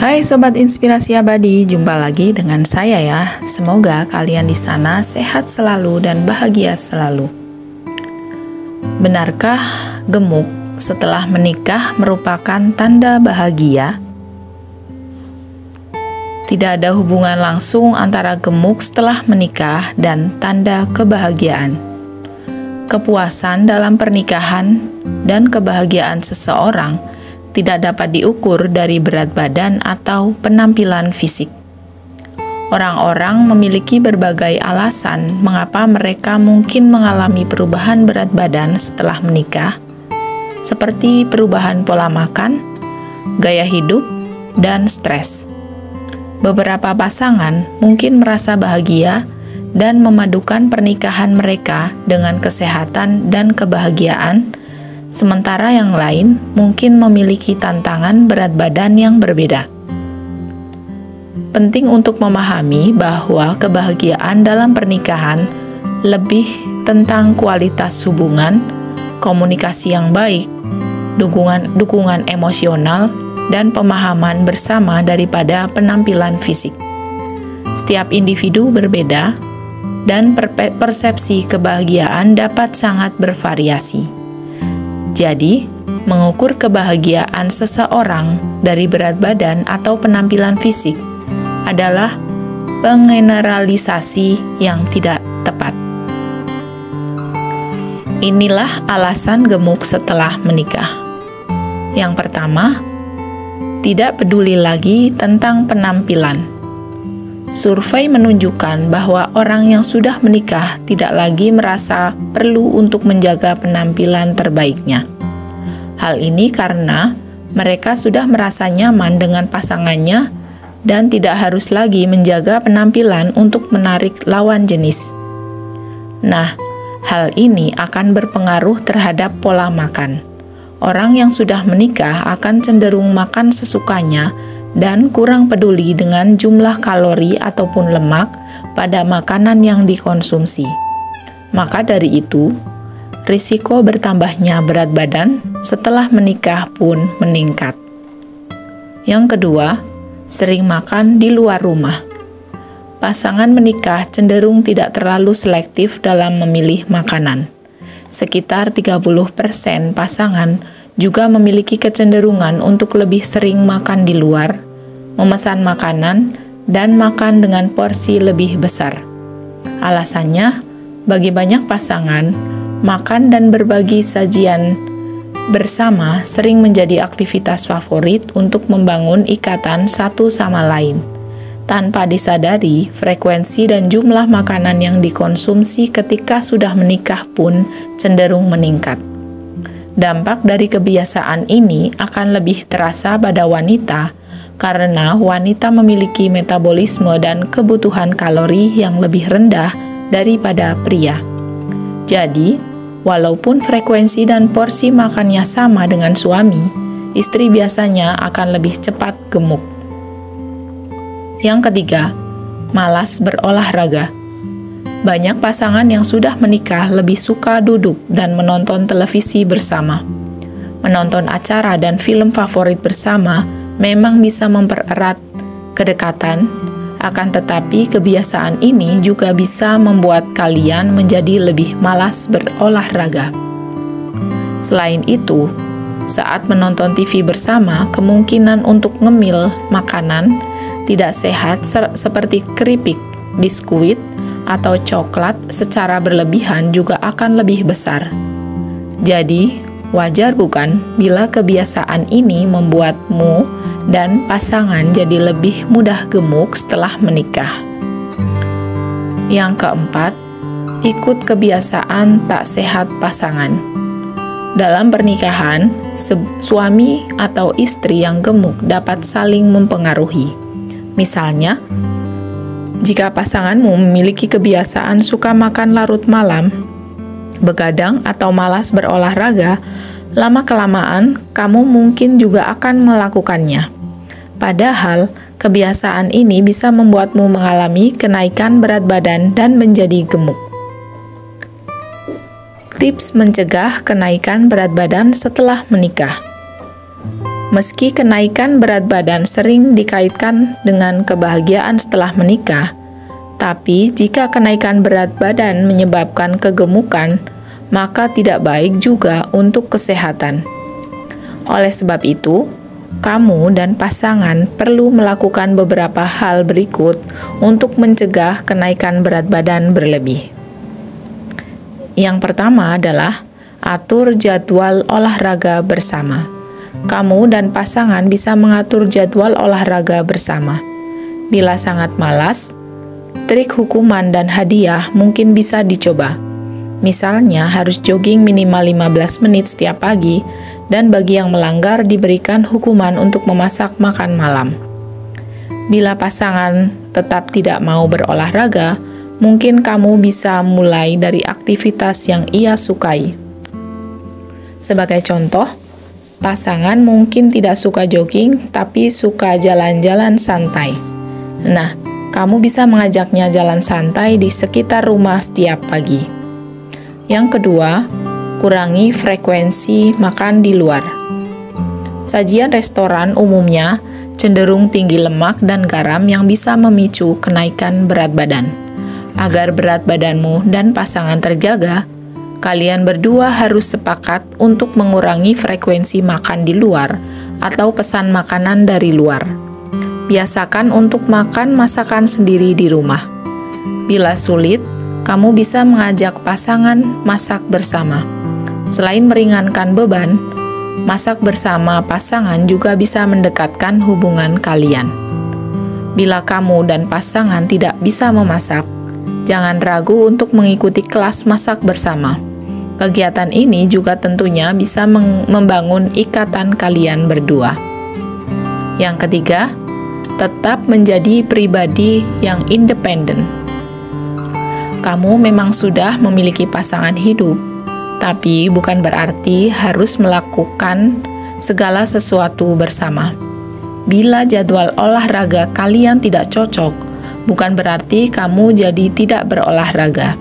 Hai Sobat Inspirasi Abadi, jumpa lagi dengan saya ya. Semoga kalian di sana sehat selalu dan bahagia selalu. Benarkah gemuk setelah menikah merupakan tanda bahagia? Tidak ada hubungan langsung antara gemuk setelah menikah dan tanda kebahagiaan. Kepuasan dalam pernikahan dan kebahagiaan seseorang tidak dapat diukur dari berat badan atau penampilan fisik. Orang-orang memiliki berbagai alasan mengapa mereka mungkin mengalami perubahan berat badan setelah menikah, seperti perubahan pola makan, gaya hidup, dan stres. Beberapa pasangan mungkin merasa bahagia dan memadukan pernikahan mereka dengan kesehatan dan kebahagiaan, sementara yang lain mungkin memiliki tantangan berat badan yang berbeda. Penting untuk memahami bahwa kebahagiaan dalam pernikahan lebih tentang kualitas hubungan, komunikasi yang baik, dukungan emosional, dan pemahaman bersama daripada penampilan fisik. Setiap individu berbeda, dan persepsi kebahagiaan dapat sangat bervariasi. Jadi, mengukur kebahagiaan seseorang dari berat badan atau penampilan fisik adalah penggeneralisasi yang tidak tepat. Inilah alasan gemuk setelah menikah. Yang pertama, tidak peduli lagi tentang penampilan. Survei menunjukkan bahwa orang yang sudah menikah tidak lagi merasa perlu untuk menjaga penampilan terbaiknya. Hal ini karena mereka sudah merasa nyaman dengan pasangannya dan tidak harus lagi menjaga penampilan untuk menarik lawan jenis. Nah, hal ini akan berpengaruh terhadap pola makan. Orang yang sudah menikah akan cenderung makan sesukanya dan kurang peduli dengan jumlah kalori ataupun lemak pada makanan yang dikonsumsi. Maka dari itu, risiko bertambahnya berat badan setelah menikah pun meningkat. Yang kedua, sering makan di luar rumah. Pasangan menikah cenderung tidak terlalu selektif dalam memilih makanan. Sekitar 30% pasangan juga memiliki kecenderungan untuk lebih sering makan di luar, memesan makanan, dan makan dengan porsi lebih besar. Alasannya, bagi banyak pasangan, makan dan berbagi sajian bersama sering menjadi aktivitas favorit untuk membangun ikatan satu sama lain. Tanpa disadari, frekuensi dan jumlah makanan yang dikonsumsi ketika sudah menikah pun cenderung meningkat. Dampak dari kebiasaan ini akan lebih terasa pada wanita karena wanita memiliki metabolisme dan kebutuhan kalori yang lebih rendah daripada pria. Jadi, walaupun frekuensi dan porsi makannya sama dengan suami, istri biasanya akan lebih cepat gemuk. Yang ketiga, malas berolahraga. Banyak pasangan yang sudah menikah lebih suka duduk dan menonton televisi bersama. Menonton acara dan film favorit bersama memang bisa mempererat kedekatan, akan tetapi kebiasaan ini juga bisa membuat kalian menjadi lebih malas berolahraga. Selain itu, saat menonton TV bersama, kemungkinan untuk ngemil makanan tidak sehat seperti keripik, biskuit, atau coklat secara berlebihan juga akan lebih besar. Jadi, wajar bukan bila kebiasaan ini membuatmu dan pasangan jadi lebih mudah gemuk setelah menikah. Yang keempat, ikut kebiasaan tak sehat pasangan. Dalam pernikahan, suami atau istri yang gemuk dapat saling mempengaruhi. Misalnya, jika pasanganmu memiliki kebiasaan suka makan larut malam, begadang atau malas berolahraga, lama-kelamaan kamu mungkin juga akan melakukannya. Padahal, kebiasaan ini bisa membuatmu mengalami kenaikan berat badan dan menjadi gemuk. Tips mencegah kenaikan berat badan setelah menikah. Meski kenaikan berat badan sering dikaitkan dengan kebahagiaan setelah menikah, tapi jika kenaikan berat badan menyebabkan kegemukan, maka tidak baik juga untuk kesehatan. Oleh sebab itu, kamu dan pasangan perlu melakukan beberapa hal berikut untuk mencegah kenaikan berat badan berlebih. Yang pertama adalah atur jadwal olahraga bersama. Kamu dan pasangan bisa mengatur jadwal olahraga bersama. Bila sangat malas, trik hukuman dan hadiah mungkin bisa dicoba. Misalnya harus jogging minimal 15 menit setiap pagi, dan bagi yang melanggar diberikan hukuman untuk memasak makan malam. Bila pasangan tetap tidak mau berolahraga, mungkin kamu bisa mulai dari aktivitas yang ia sukai. Sebagai contoh, pasangan mungkin tidak suka jogging, tapi suka jalan-jalan santai. Nah, kamu bisa mengajaknya jalan santai di sekitar rumah setiap pagi. Yang kedua, kurangi frekuensi makan di luar. Sajian restoran umumnya cenderung tinggi lemak dan garam yang bisa memicu kenaikan berat badan. Agar berat badanmu dan pasangan terjaga, kalian berdua harus sepakat untuk mengurangi frekuensi makan di luar atau pesan makanan dari luar. Biasakan untuk makan masakan sendiri di rumah. Bila sulit, kamu bisa mengajak pasangan masak bersama. Selain meringankan beban, masak bersama pasangan juga bisa mendekatkan hubungan kalian. Bila kamu dan pasangan tidak bisa memasak, jangan ragu untuk mengikuti kelas masak bersama. Kegiatan ini juga tentunya bisa membangun ikatan kalian berdua. Yang ketiga, tetap menjadi pribadi yang independen. Kamu memang sudah memiliki pasangan hidup, tapi bukan berarti harus melakukan segala sesuatu bersama. Bila jadwal olahraga kalian tidak cocok, bukan berarti kamu jadi tidak berolahraga.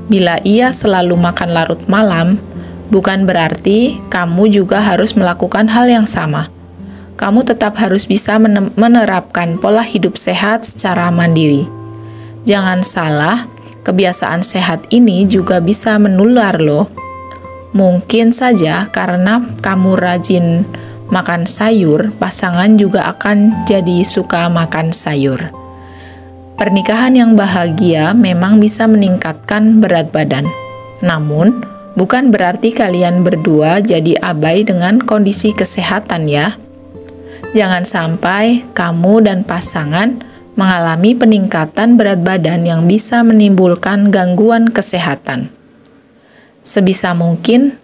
Bila ia selalu makan larut malam, bukan berarti kamu juga harus melakukan hal yang sama. Kamu tetap harus bisa menerapkan pola hidup sehat secara mandiri. Jangan salah, kebiasaan sehat ini juga bisa menular loh. Mungkin saja karena kamu rajin makan sayur, pasangan juga akan jadi suka makan sayur. Pernikahan yang bahagia memang bisa meningkatkan berat badan. Namun, bukan berarti kalian berdua jadi abai dengan kondisi kesehatan ya. Jangan sampai kamu dan pasangan mengalami peningkatan berat badan yang bisa menimbulkan gangguan kesehatan. Sebisa mungkin,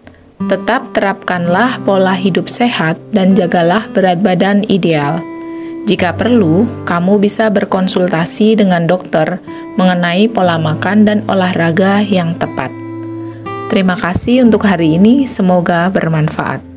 tetap terapkanlah pola hidup sehat dan jagalah berat badan ideal. Jika perlu, kamu bisa berkonsultasi dengan dokter mengenai pola makan dan olahraga yang tepat. Terima kasih untuk hari ini, semoga bermanfaat.